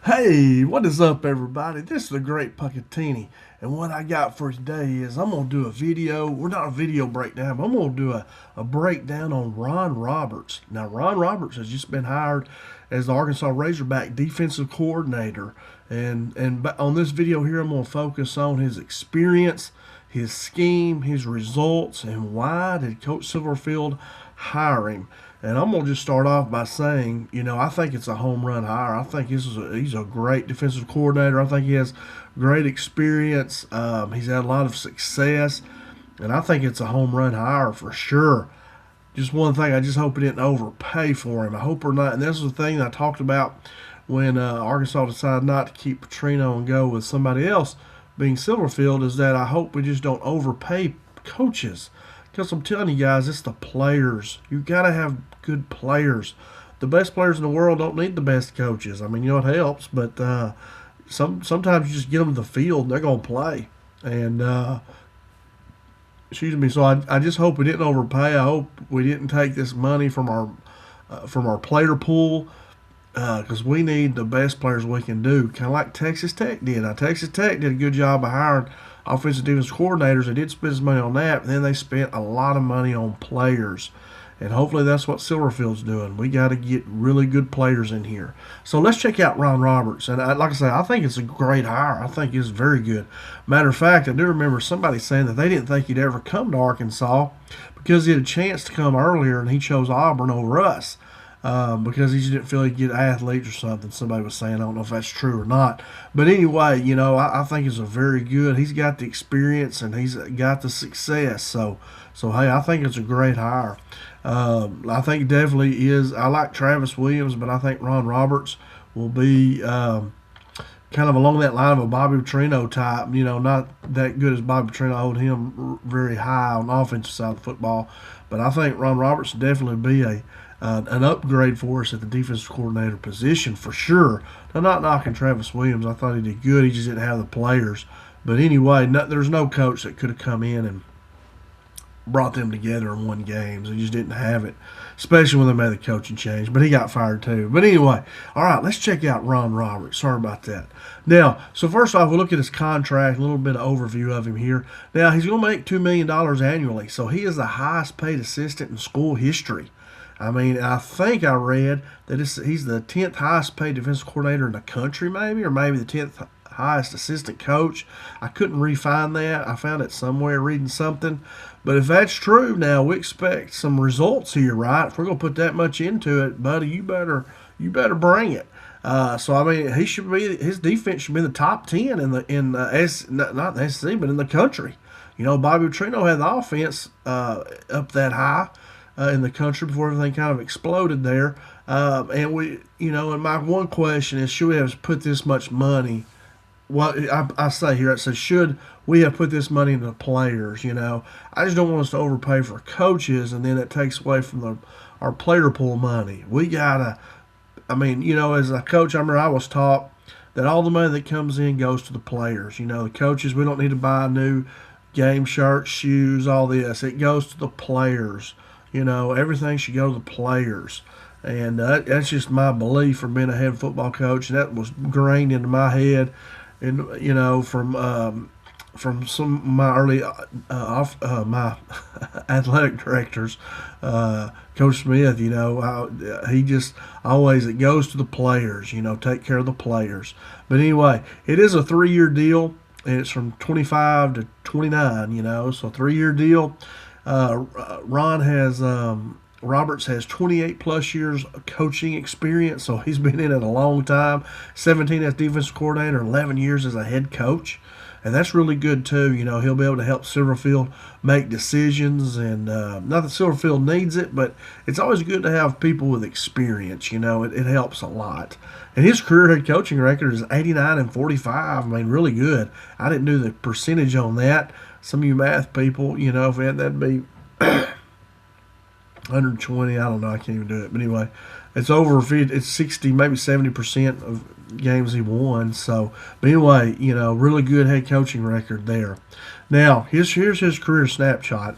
Hey, what is up, everybody? This is the Great Pucketttini, and what I got for today is I'm going to do a video. We're not a video breakdown, but I'm going to do a breakdown on Ron Roberts. Now, Ron Roberts has just been hired as the Arkansas Razorback defensive coordinator, and on this video here, I'm going to focus on his experience, his scheme, his results, and why did Coach Silverfield hire him. And I'm going to just start off by saying, I think it's a home run hire. I think he's a great defensive coordinator. I think he has great experience. He's had a lot of success. And I think it's a home run hire for sure. Just one thing, I just hope he didn't overpay for him. I hope we're not. And this is the thing that I talked about when Arkansas decided not to keep Petrino and go with somebody else, being Silverfield, is that I hope we just don't overpay coaches. Because I'm telling you guys, it's the players. You got to have good players. The best players in the world don't need the best coaches. I mean, it helps, but sometimes you just get them to the field and they're going to play. And, excuse me, so I just hope we didn't overpay. I hope we didn't take this money from our player pool, because we need the best players we can do, kind of like Texas Tech did. Now, Texas Tech did a good job of hiring offensive defense coordinators. They did spend his money on that, but then they spent a lot of money on players. And hopefully that's what Silverfield's doing. We got to get really good players in here. So let's check out Ron Roberts. And like I say, I think it's a great hire. I think it's very good. Matter of fact, I do remember somebody saying that they didn't think he'd ever come to Arkansas because he had a chance to come earlier and he chose Auburn over us. Because he just didn't feel he'd get athletes or something. Somebody was saying, I don't know if that's true or not. But anyway, I think he's a very good. He's got the experience and he's got the success. So hey, I think it's a great hire. I think definitely is. I like Travis Williams, but I think Ron Roberts will be kind of along that line of a Bobby Petrino type. Not that good as Bobby Petrino. I hold him very high on the offensive side of football. But I think Ron Roberts will definitely be an upgrade for us at the defensive coordinator position for sure. Now, not knocking Travis Williams. I thought he did good. He just didn't have the players. But anyway, there's no coach that could have come in and brought them together and won games. They just didn't have it, especially when they made the coaching change. But he got fired too. But anyway, all right, let's check out Ron Roberts. Sorry about that. Now, so first off, we'll look at his contract, a little bit of overview of him here. Now, he's going to make $2 million annually, so he is the highest paid assistant in school history. I mean, I think I read that he's the 10th highest paid defensive coordinator in the country, maybe, or maybe the 10th highest assistant coach. I couldn't refine that. I found it somewhere reading something. But if that's true, now we expect some results here, right? If we're going to put that much into it, buddy, you better bring it. So I mean, his defense should be in the top 10 in the not the SEC, but in the country. Bobby Petrino had the offense up that high in the country before everything kind of exploded there. And and my one question is, should we have put this much money? Well, I say here, it says, should we have put this money into the players? I just don't want us to overpay for coaches, and then it takes away from our player pool money. We gotta, as a coach, I remember I was taught that all the money that comes in goes to the players. The coaches, we don't need to buy new game shirts, shoes, all this. It goes to the players. Everything should go to the players. And that's just my belief from being a head football coach. And that was ingrained into my head, and from some of my early my athletic directors, Coach Smith. He just always, it goes to the players. Take care of the players. But anyway, it is a 3-year deal, and it's from 25 to 29. So 3-year deal. Roberts has 28 plus years of coaching experience, so he's been in it a long time. 17 as defensive coordinator, 11 years as a head coach, and that's really good too. He'll be able to help Silverfield make decisions, and not that Silverfield needs it, but it's always good to have people with experience. It helps a lot. And his career head coaching record is 89-45. Really good. I didn't do the percentage on that. Some of you math people, if we had that'd be 120. I don't know. I can't even do it. But anyway, it's over 50. It's 60, maybe 70% of games he won. So, but anyway, really good head coaching record there. Now, here's his career snapshot.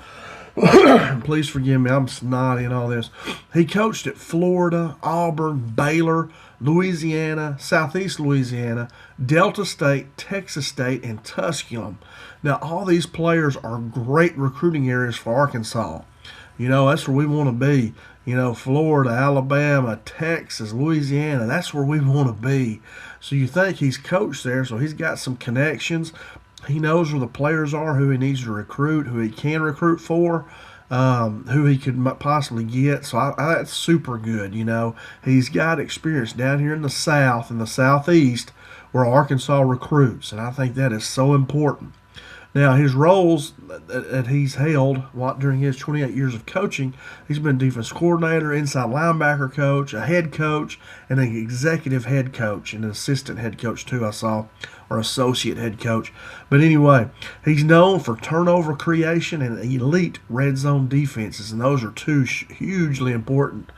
Please forgive me. I'm snotty and all this. He coached at Florida, Auburn, Baylor, Louisiana, Southeast Louisiana, Delta State, Texas State, and Tusculum. Now, all these players are great recruiting areas for Arkansas. That's where we want to be. Florida, Alabama, Texas, Louisiana, that's where we want to be. So you think he's coached there, so he's got some connections. He knows where the players are, who he needs to recruit, who he can recruit for, who he could possibly get. So that's super good. He's got experience down here in the South and the Southeast where Arkansas recruits, and I think that is so important. Now, his roles that he's held during his 28 years of coaching, he's been defense coordinator, inside linebacker coach, a head coach, and an executive head coach, and an assistant head coach too, I saw, or associate head coach. But anyway, he's known for turnover creation and elite red zone defenses, and those are two hugely important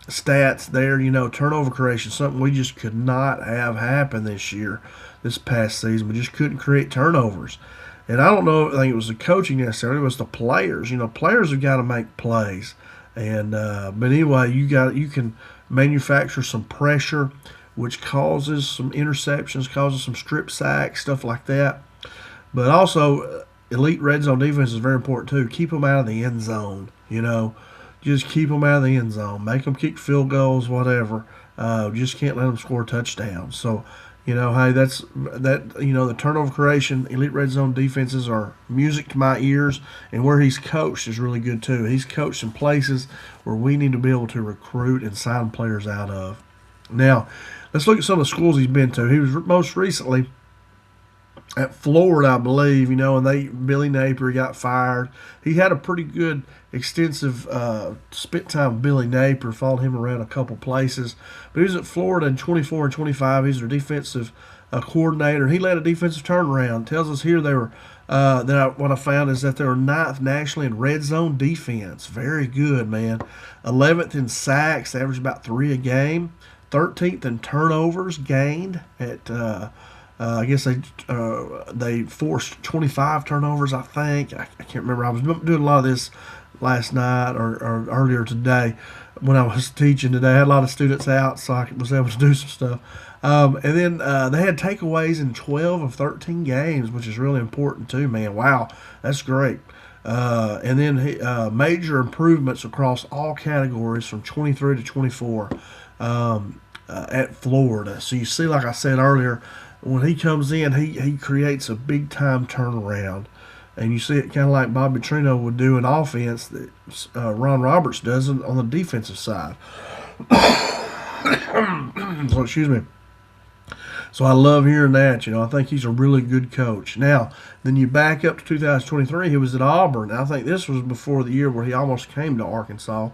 stats there. Turnover creation, something we just could not have happen this past season. We just couldn't create turnovers. And I don't know, I think it was the coaching necessarily, it was the players. Players have got to make plays. And but anyway, you can manufacture some pressure, which causes some interceptions, causes some strip sacks, stuff like that. But also, elite red zone defense is very important too. Keep them out of the end zone. Just keep them out of the end zone. Make them kick field goals, whatever. Just can't let them score touchdowns. So, hey, the turnover creation, elite red zone defenses are music to my ears, and where he's coached is really good too. He's coached in places where we need to be able to recruit and sign players out of. Now, let's look at some of the schools he's been to. He was most recently at Florida, I believe, and Billy Napier got fired. He had a pretty good, extensive spit time with Billy Napier, followed him around a couple places. But he was at Florida in 24 and 25. He's their defensive coordinator. He led a defensive turnaround. Tells us here they were, what I found is that they were 9th nationally in red zone defense. Very good, man. 11th in sacks, they averaged about 3 a game. 13th in turnovers gained at I guess they forced 25 turnovers, I think. I can't remember. I was doing a lot of this last night or earlier today when I was teaching today. I had a lot of students out, so I was able to do some stuff. And then they had takeaways in 12 of 13 games, which is really important too, man. Wow, that's great. And then major improvements across all categories from 23 to 24 at Florida. So you see, like I said earlier, when he comes in, he creates a big-time turnaround. And you see it kind of like Bobby Trino would do in offense that Ron Roberts does on the defensive side. So, excuse me. So I love hearing that. I think he's a really good coach. Now, then you back up to 2023. He was at Auburn. I think this was before the year where he almost came to Arkansas.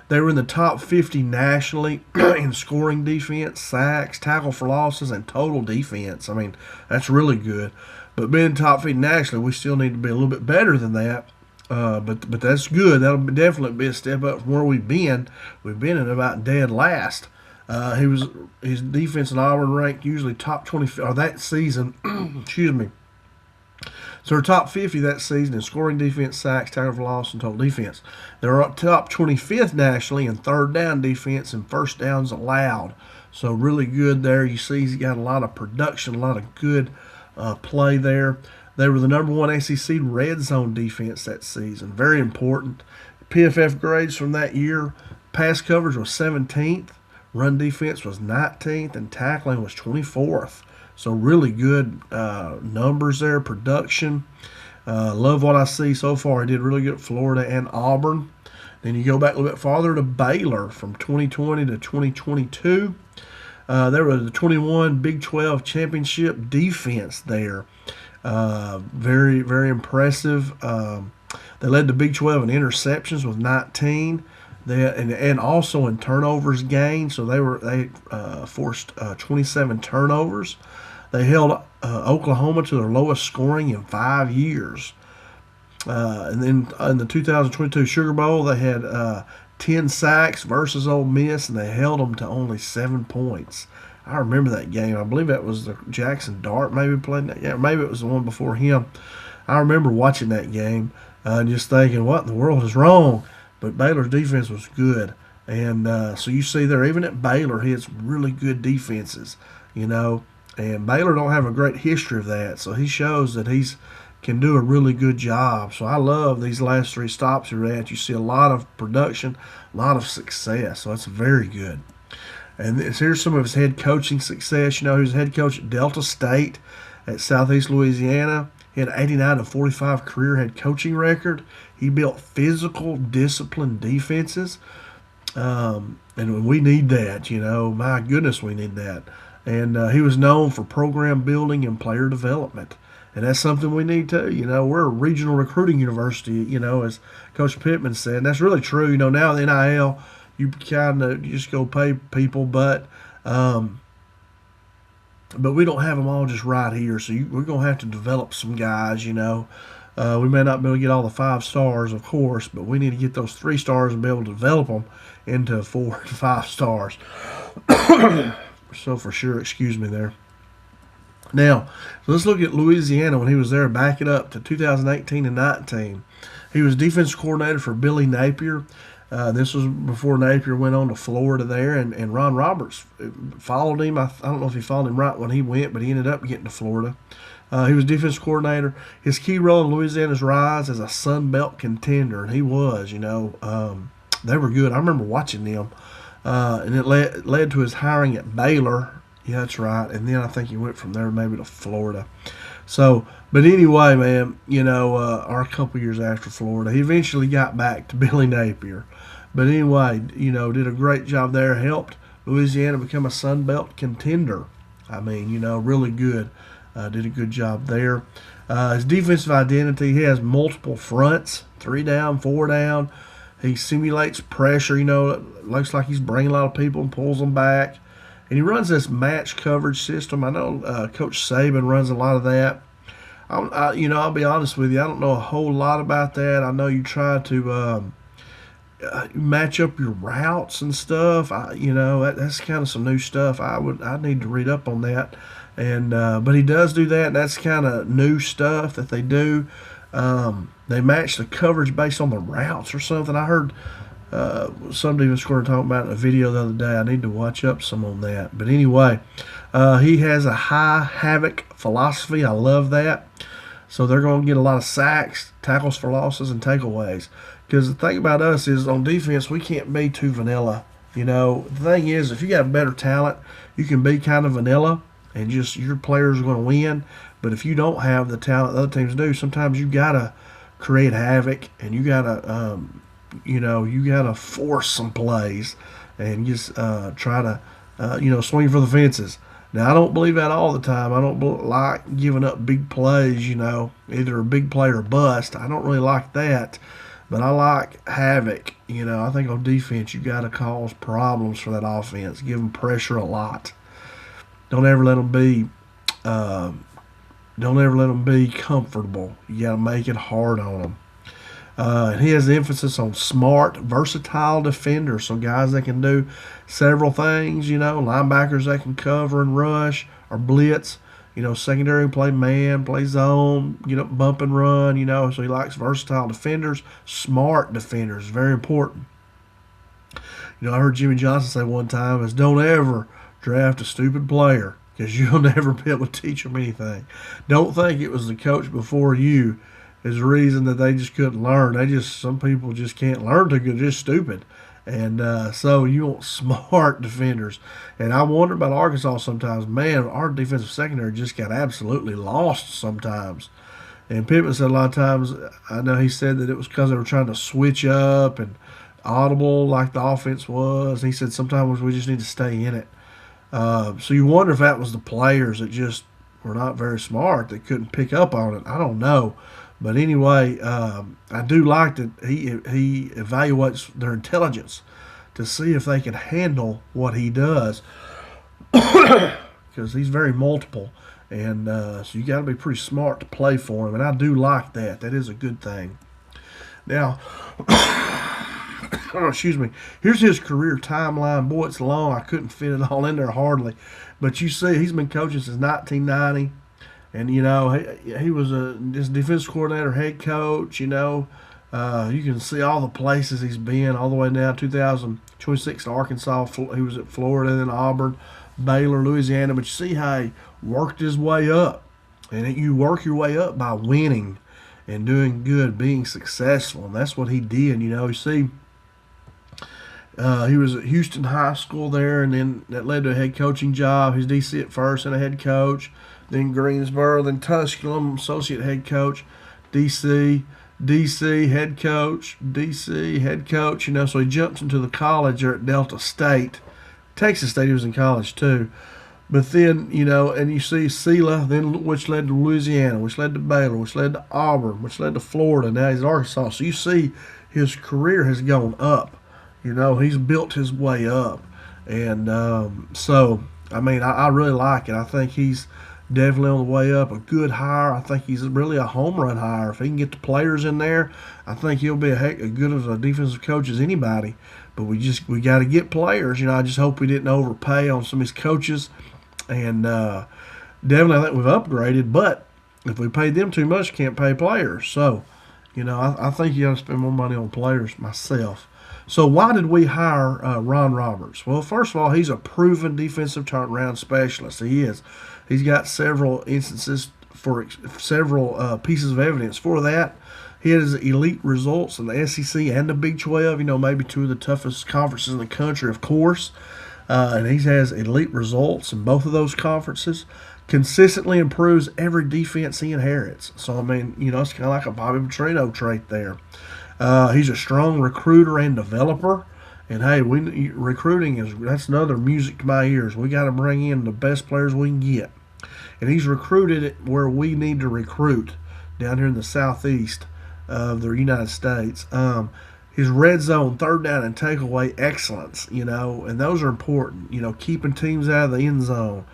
They were in the top 50 nationally in scoring defense, sacks, tackle for losses, and total defense. I mean, that's really good. But being top 50 nationally, we still need to be a little bit better than that. But that's good. That'll definitely be a step up from where we've been. We've been at about dead last. His defense in Auburn ranked usually top 20, or that season, excuse me. So they're top 50 that season in scoring defense, sacks, tackle for loss, and total defense. They're up top 25th nationally in third down defense and first downs allowed. So really good there. You see he's got a lot of production, a lot of good play there. They were the number 1 SEC red zone defense that season. Very important. PFF grades from that year, pass coverage was 17th, run defense was 19th, and tackling was 24th. So really good numbers there, production. Love what I see so far. He did really good at Florida and Auburn. Then you go back a little bit farther to Baylor from 2020 to 2022. There was the 21 Big 12 championship defense there. Very, very impressive. They led the Big 12 in interceptions with 19. And also in turnovers gained. So they forced 27 turnovers. They held Oklahoma to their lowest scoring in 5 years. And then in the 2022 Sugar Bowl, they had 10 sacks versus Ole Miss, and they held them to only 7 points. I remember that game. I believe that was the Jackson Dart maybe played that game. Maybe it was the one before him. I remember watching that game and just thinking, what in the world is wrong? But Baylor's defense was good. And so you see there, even at Baylor, he has really good defenses, you know. And Baylor don't have a great history of that, so he shows that he's can do a really good job. So I love these last 3 stops you're at. You see a lot of production, a lot of success. So that's very good. And here's some of his head coaching success. You know, he was head coach at Delta State at Southeast Louisiana. He had 89-45 career head coaching record. He built physical, disciplined defenses. And we need that, you know. My goodness, we need that. And he was known for program building and player development. And that's something we need too. You know, we're a regional recruiting university, you know, as Coach Pittman said. And that's really true. You know, now the NIL, you just go pay people, but we don't have them all just right here. So we're going to have to develop some guys, you know. We may not be able to get all the 5 stars, of course, but we need to get those 3 stars and be able to develop them into 4 to 5 stars. So for sure, excuse me there. Now, so let's look at Louisiana when he was there. Back it up to 2018 and 19. He was defense coordinator for Billy Napier. This was before Napier went on to Florida there, and Ron Roberts followed him. I don't know if he followed him right when he went, but he ended up getting to Florida. He was defense coordinator. His key role in Louisiana's rise as a Sun Belt contender, and he was, you know, they were good. I remember watching them, and it led to his hiring at Baylor. Yeah, that's right. And then I think he went from there maybe to Florida. So, but anyway, man, you know, or a couple years after Florida, he eventually got back to Billy Napier. But anyway, you know, did a great job there, helped Louisiana become a Sun Belt contender. I mean, you know, really good. Did a good job there. His defensive identity, he has multiple fronts, 3 down, 4 down. He simulates pressure, you know, it looks like he's bringing a lot of people and pulls them back. And he runs this match coverage system. I know Coach Saban runs a lot of that. You know, I'll be honest with you, I don't know a whole lot about that. I know you try to match up your routes and stuff. You know, that's kind of some new stuff. I need to read up on that. And but he does do that. And that's kind of new stuff that they do. They match the coverage based on the routes or something. I heard somebody was going to talk about in a video the other day. I need to watch up some on that. But anyway, he has a high havoc philosophy. I love that. So they're going to get a lot of sacks, tackles for losses, and takeaways. Because the thing about us is on defense, we can't be too vanilla. You know, the thing is, if you got better talent, you can be kind of vanilla and just your players are going to win. But if you don't have the talent the other teams do, sometimes you got to create havoc and you got to you know, you got to force some plays and just try to, you know, swing for the fences. Now, I don't believe that all the time. I don't like giving up big plays, you know, either a big play or bust. I don't really like that, but I like havoc. You know, I think on defense, you got to cause problems for that offense. Give them pressure a lot. Don't ever let them be comfortable. You got to make it hard on them. And he has emphasis on smart, versatile defenders, so guys that can do several things, you know, linebackers that can cover and rush or blitz, you know, secondary play man, play zone, you know, bump and run, you know, so he likes versatile defenders, smart defenders, very important. You know, I heard Jimmy Johnson say one time is don't ever draft a stupid player because you'll never be able to teach them anything. Don't think it was the coach before you is the reason that they just couldn't learn. Some people just can't learn too good, just stupid. And so you want smart defenders. And I wonder about Arkansas sometimes. Man, our defensive secondary just got absolutely lost sometimes. And Pittman said a lot of times, I know he said that it was because they were trying to switch up and audible like the offense was. He said sometimes we just need to stay in it. So you wonder if that was the players that just were not very smart, that couldn't pick up on it. I don't know. But anyway, I do like that he evaluates their intelligence to see if they can handle what he does, because he's very multiple, and so you got to be pretty smart to play for him. And I do like that. That is a good thing. Now, excuse me. Here's his career timeline. Boy, it's long. I couldn't fit it all in there hardly, but you see, he's been coaching since 1990. And, you know, he was this defense coordinator, head coach, you know, You can see all the places he's been, all the way now 2026 to Arkansas. He was at Florida, then Auburn, Baylor, Louisiana. But you see how he worked his way up. And you work your way up by winning and doing good, being successful. And that's what he did. You see, he was at Houston High School there, and then that led to a head coaching job. He's DC at first and a head coach. Then Greensboro, then Tusculum, associate head coach, DC head coach, DC head coach. So he jumps into the college there at Delta State. Texas State, he was in college too. But then, and you see SELA, then which led to Louisiana, which led to Baylor, which led to Auburn, which led to Florida. Now he's at Arkansas. So you see his career has gone up. He's built his way up. And I really like it. I think he's definitely on the way up. A good hire. I think he's really a home run hire. If he can get the players in there, I think he'll be as good of a defensive coach as anybody. But we got to get players. I just hope we didn't overpay on some of his coaches. And definitely I think we've upgraded. But if we paid them too much, can't pay players. So, I think you got to spend more money on players myself. So why did we hire Ron Roberts? Well, first of all, he's a proven defensive turnaround specialist. He is. He's got several instances for several pieces of evidence for that. He has elite results in the SEC and the Big 12, maybe two of the toughest conferences in the country, of course. And he has elite results in both of those conferences. Consistently improves every defense he inherits. So, it's kind of like a Bobby Petrino trait there. He's a strong recruiter and developer. And, hey, recruiting that's another music to my ears. We got to bring in the best players we can get. And he's recruited it where we need to recruit down here in the southeast of the United States. His red zone, third down, and takeaway excellence, and those are important. Keeping teams out of the end zone,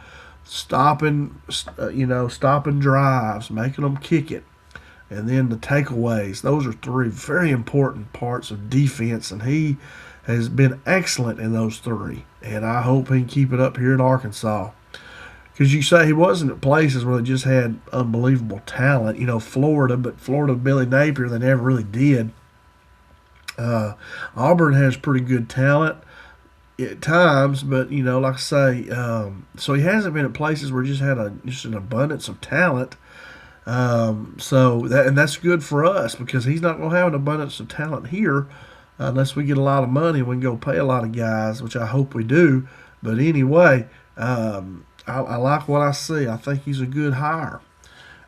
stopping drives, making them kick it, and then the takeaways. Those are three very important parts of defense, and he has been excellent in those three. And I hope he can keep it up here in Arkansas. Because you say he wasn't at places where they just had unbelievable talent. Florida, but Florida, Billy Napier, they never really did. Auburn has pretty good talent at times, but like I say, so he hasn't been at places where he just had an abundance of talent. And that's good for us because he's not going to have an abundance of talent here unless we get a lot of money and we can go pay a lot of guys, which I hope we do. But anyway, I like what I see. I think he's a good hire.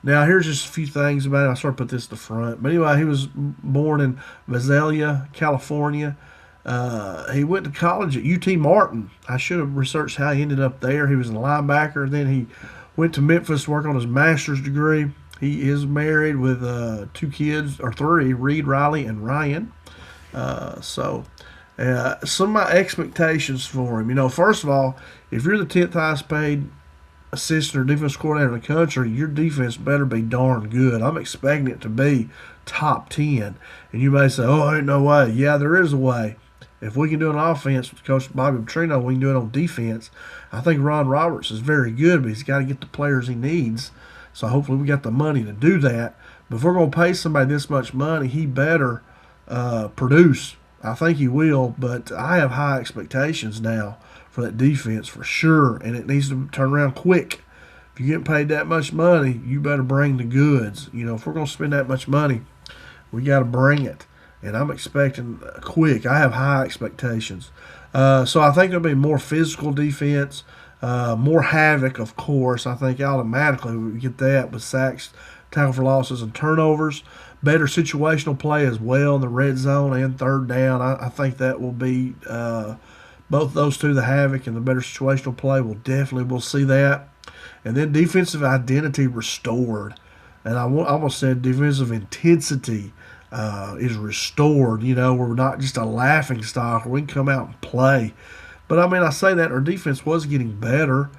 Now, here's just a few things about it. I sort of put this to the front. But anyway, he was born in Visalia, California. He went to college at UT Martin. I should have researched how he ended up there. He was a linebacker. Then he went to Memphis to work on his master's degree. He is married with two kids, or three, Reed, Riley, and Ryan. Some of my expectations for him. First of all, if you're the 10th highest paid assistant or defense coordinator in the country, your defense better be darn good. I'm expecting it to be top 10. And you may say, oh, ain't no way. Yeah, there is a way. If we can do an offense with Coach Bobby Petrino, we can do it on defense. I think Ron Roberts is very good, but he's got to get the players he needs. So hopefully we got the money to do that. But if we're going to pay somebody this much money, he better produce. I think he will, but I have high expectations now for that defense for sure, and it needs to turn around quick. If you're getting paid that much money, you better bring the goods. If we're going to spend that much money, we got to bring it. And I'm expecting quick. I have high expectations. So I think there'll be more physical defense, more havoc, of course. I think automatically we get that with sacks, tackle for losses, and turnovers. Better situational play as well in the red zone and third down. I think that will be both those two, the havoc and the better situational play. We'll see that. And then defensive identity restored. And I almost said defensive intensity is restored. We're not just a laughing stock where we can come out and play. But, I say that our defense was getting better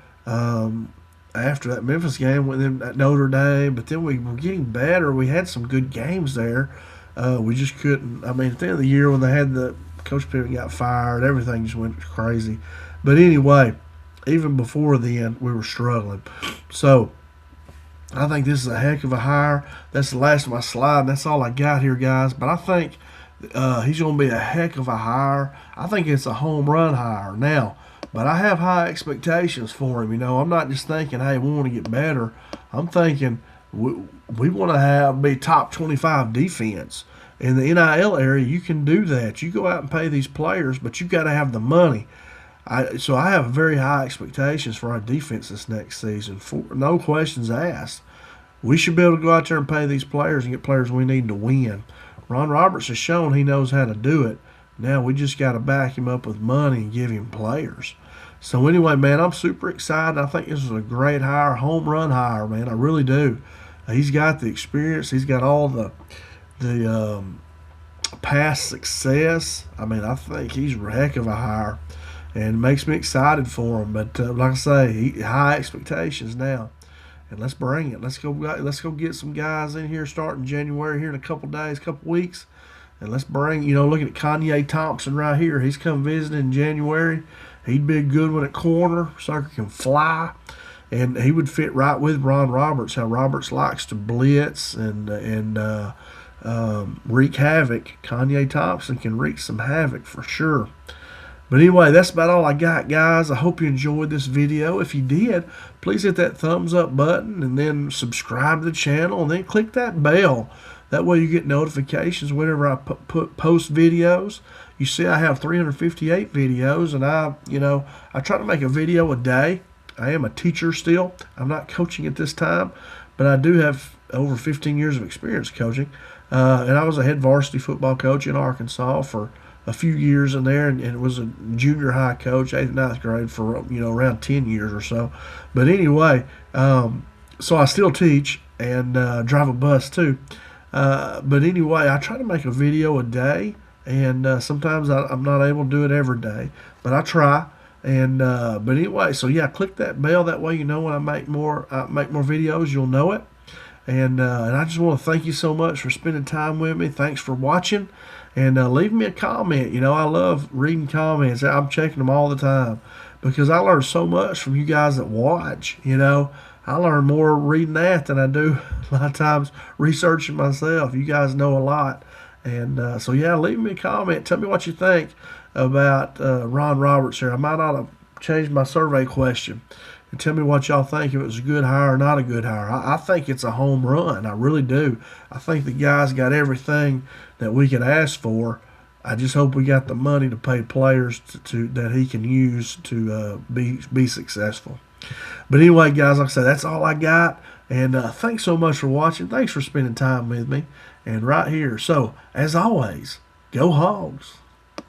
after that Memphis game, then at Notre Dame. But then we were getting better. We had some good games there. We just couldn't. At the end of the year when they had Coach Pittman got fired, everything just went crazy. But anyway, even before then, we were struggling. So I think this is a heck of a hire. That's the last of my slide. And that's all I got here, guys. But I think he's going to be a heck of a hire. I think it's a home run hire now. But I have high expectations for him. I'm not just thinking, hey, we want to get better. I'm thinking we want to be top 25 defense. In the NIL area, you can do that. You go out and pay these players, but you've got to have the money. So I have very high expectations for our defense this next season. No questions asked. We should be able to go out there and pay these players and get players we need to win. Ron Roberts has shown he knows how to do it. Now we just got to back him up with money and give him players. So anyway, man, I'm super excited. I think this is a great hire, home run hire, man. I really do. He's got the experience. He's got all the past success. I mean, I think he's a heck of a hire, and it makes me excited for him. But like I say, high expectations now, and let's bring it. Let's go get some guys in here starting January here in a couple days, couple weeks, and let's bring. Looking at Kanye Thompson right here. He's come visiting in January. He'd be a good one at corner. Sucker can fly. And he would fit right with Ron Roberts, how Roberts likes to blitz and wreak havoc. Kanye Thompson can wreak some havoc for sure. But anyway, that's about all I got, guys. I hope you enjoyed this video. If you did, please hit that thumbs up button and then subscribe to the channel and then click that bell. That way you get notifications whenever I post videos. You see I have 358 videos, and I try to make a video a day. I am a teacher still. I'm not coaching at this time, but I do have over 15 years of experience coaching. And I was a head varsity football coach in Arkansas for a few years in there, and was a junior high coach, 8th and 9th grade for around 10 years or so. But anyway, so I still teach and drive a bus too. But anyway, I try to make a video a day, and sometimes I'm not able to do it every day, but I try. And but anyway, so yeah, click that bell. That way when I make more videos, you'll know it. And I just want to thank you so much for spending time with me. Thanks for watching, and leave me a comment. I love reading comments. I'm checking them all the time because I learn so much from you guys that watch. I learn more reading that than I do a lot of times researching myself. You guys know a lot. And so yeah, leave me a comment. Tell me what you think about Ron Roberts here. I might ought to change my survey question and tell me what y'all think, if it was a good hire or not a good hire. I think it's a home run. I really do. I think the guy's got everything that we could ask for. I just hope we got the money to pay players that he can use to be successful. But anyway, guys, like I said, that's all I got. And thanks so much for watching. Thanks for spending time with me. And right here. So, as always, go Hogs.